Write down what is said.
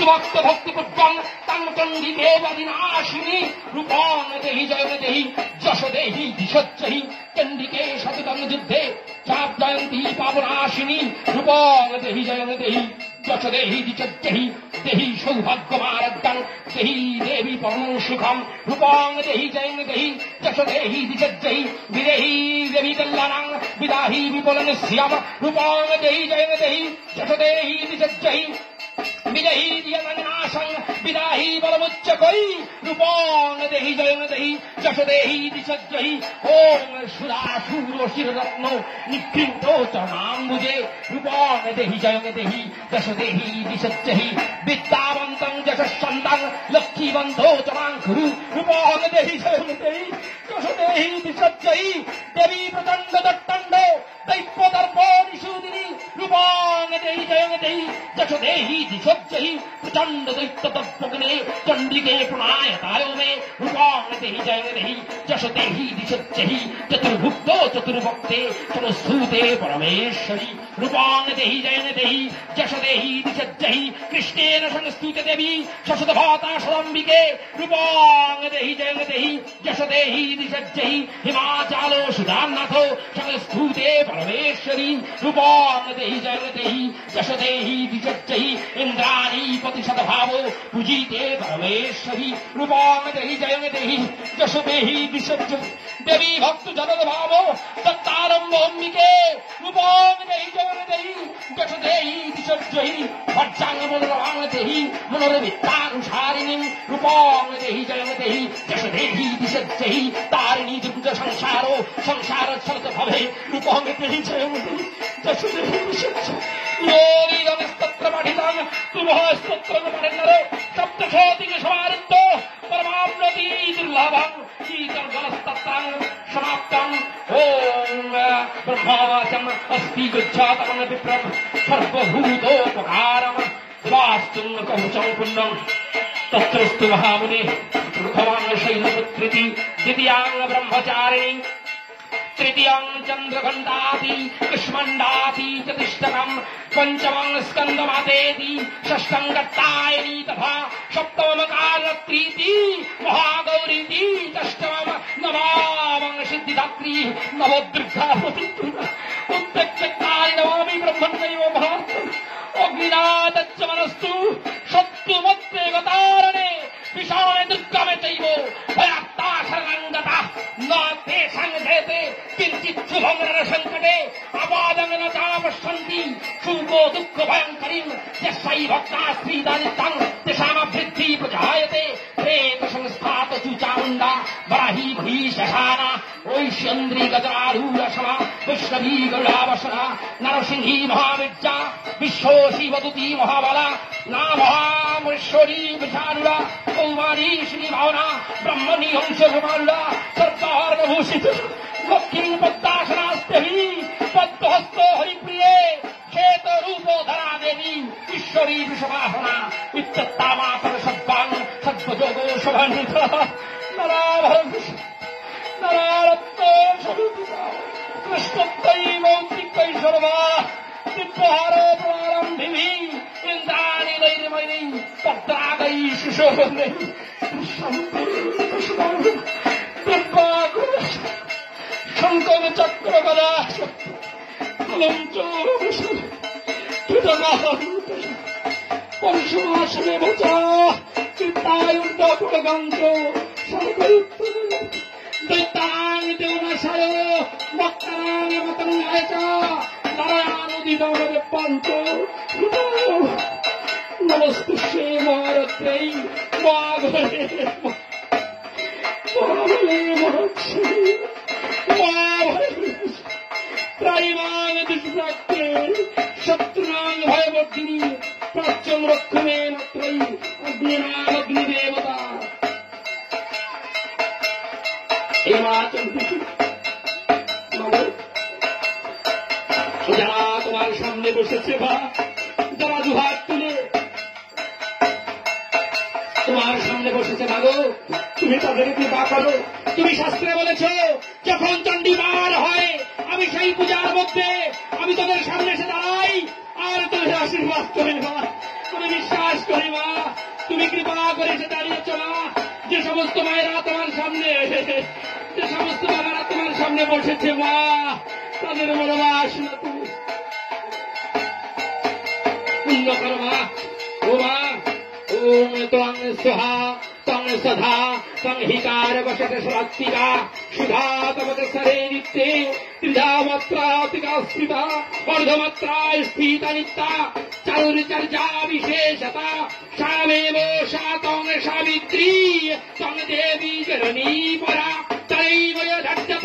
ভক্ত ভক্তি পুত্রং তাং চণ্ডী দেবাদিনাশিনী রূপং দেহি জয় দেহি যশ দেহি দিশচ্চহি চণ্ডিকে সততং যুদ্ধে চাপ জয়ন্তী পাবনাশিনী রূপং দেহি জয় দেহি যশ দেহি দিশচ্চহি দেহি সৌভাগ্যমারদ্যং দেহি দেবী পরমং সুখম রূপং দেহি জয় দেহি যশ দেহি দিশচ্চহি বিদেহি দেবী কল্যাণং বিদাহি বিপুলনস্যাম রূপং দেহি জয় দেহি যশ দেহি দিশচ্চহি বিদেহি দিয়নাশং বিদাহি বলমুচ্চকৈ রূপং দেহি জয় দেহি যশ দেহি দিশচ্চহি ওম সুরাসুর শিররত্ন নিকৃন্ত চরণাম্বুজে রূপং দেহি জয় দেহি যশ দেহি দিশচ্চহি বিদ্যাবন্তং যশস্বন্তং লক্ষ্মীবন্ধ চরাঙ্কুরু রূপং দেহি জয় দেহি যশ দেহি দিশচ্চহি দেবী প্রচণ্ড দত্তণ্ড দৈত্যদর্প নিষূদিনী রূপং দেহি জয় দেহি যশ দেহি দিশচ্চহি প্রচণ্ড দৈত্যদর্পগ্নে চণ্ডিকে প্রণায়তায় মে রূপং দেহি জয় দেহি যশ দেহি দিশচ্চহি চতুর্ভুক্ত চতুর্ভক্তে সমস্তূতে পরমেশ্বরী রূপং দেহি জয় দেহি যশ দেহি দিশচ্চহি কৃষ্ণেন সংস্তুতে দেবী শশধভাতা সদম্বিকে রূপং দেহি জয় দেহি যশ দেহি দিশচ্চহি হিমাচল সুধান্নাথ সংস্তুতে পরমেশ্বরী রূপং দেহি জয় দেহি যশ দেহি দিশচ্চহি ইন্দ্রাণী প্রতিশতভাব পূজিতে পরমেশ্বরী রূপং দেহি জয় দেহি যশ দেহি দিশচ্চহি দেবী ভক্ত জনভাব দত্তারম্ভ অম্বিকে রূপং দেহি জয় দেহি যশ দেহি দিশচ্চহি ভজ্জাঙ্গ মনোরমাং দেহি মনোরমিত্তানুসারিণী রূপং দেহি জয় দেহি যশ দেহি দিশচ্চহি তারিণী দুর্গ সংসার সংসার চলত ভবে রূপং দেহি জয় দেহি যশ দেহি দিশচ্চহি স্তোত্র পঠিতাং তুমহ স্তোত্র পঠেন্নর সপ্তশোতিকে সমারুদ্ধ পরমাম্নতি দুর্লভং শীতর্গলস্তত্রাং সমাপ্তং ওম ব্রহ্মাচম অস্তি গুজ্জাতমং বিপ্রম সর্বভূতোপকারম वास्तुं कवचं पुण्यं तत्रस्तु महामुने प्रथमं शैलपुत्रीति द्वितीयां ब्रह्मचारिणी तृतीयं चन्द्रघण्टाति कुष्मण्डाति चतुष्टकं पंचमं स्कन्दमातेति षष्ठं गट्टायनी तथा सप्तमं कालत्रीति महागौरीति अष्टमं नवामं सिद्धिदात्री नवदुर्गा उत्तच्चत्तानि नमामि ब्रह्मण्यैव भारतम् अग्निनादच्च मनस्तु शत्रुमत्तेवतारणे विषाणे दुर्गमे चैव भयाक्ता शरणङ्गता न ते सङ्घेते किञ्चित् शुभं रणसङ्कटे अपादं न चापश्यन्ति शोको दुःख भयङ्करीं यस्यै भक्ता श्रीदानितं तेषामभिवृद्धि प्रजायते प्रेत संस्थात चुचामुण्डा बराही भीषशाना वैश्यन्द्री गजरारूढशमा वैष्णवी गरुडावसना नरसिंही महाविद्या विश्वशिवदुती महाबला नामहामश्वरी विशारुडा कौमारी श्रीभावना ब्रह्मणी हंसकुमारुडा सर्वार्णभूषित लक्ष्मी पद्मासनास्तेवी पद्महस्तो हरिप्रिये श्वेतरूपोधरा देवी ईश्वरी विश्ववासना इत्यत्ता मातर सद्वान् सद्वजोगो शुभान्विता नरारत्नो शोभिता कृष्णत्वैमौक्तिकै सर्वा दिव्यहारो प्रारम्भिः इन्द्राणि दैर्मयि तत्रागै शिशोभै शङ्कर चक्र गदा कुलं चोरविष पंशुमाशने भजा चित्तायुर्दपुरगन्धो दैत्यानि देवनाशाय मक्कराणि मतङ्गाय च नारायणानुदिदवरे पन्तो नमस्तुष्ये भारत्यै माघले महर्षि त्रैमां दुष्प्राप्ते शत्रूणां भयवर्धिनी प्राच्यं रक्षमेण त्रयी अग्निनामग्निदेवता যারা তোমার সামনে বসেছে বা যারা দুহাত তুলে তোমার সামনে বসেছে ভালো তুমি তাদেরকে কৃপা করো। তুমি শাস্ত্রে বলেছ যখন চণ্ডীবার হয় আমি সেই পূজার মধ্যে আমি তোদের সামনে এসে দাঁড়াই আর তোদের আশীর্বাদ করি মা, আমি বিশ্বাস করি মা তুমি কৃপা করে এসে দাঁড়িয়েছ না। যে সমস্ত মায়েরা তোমার সামনে, যে সমস্ত বাবারা তোমার সামনে বসেছে মা, তাদের মনোবাস না তুমি পুণ্য করো মা। ও মা, ওম ত্বং স্বাহা ত্বং সধা ত্বং হিকার বসতে সরাত্মিকা সুধা তমতে সরে নিত্যে ত্রিধামাত্রাতিকা স্থিতা অর্ধমাত্রায় স্থিতা নিত্যা চাতুর্চর্যা বিশেষতা সামেব সা ত্বং সাবিত্রী ত্বং দেবী জননী পরা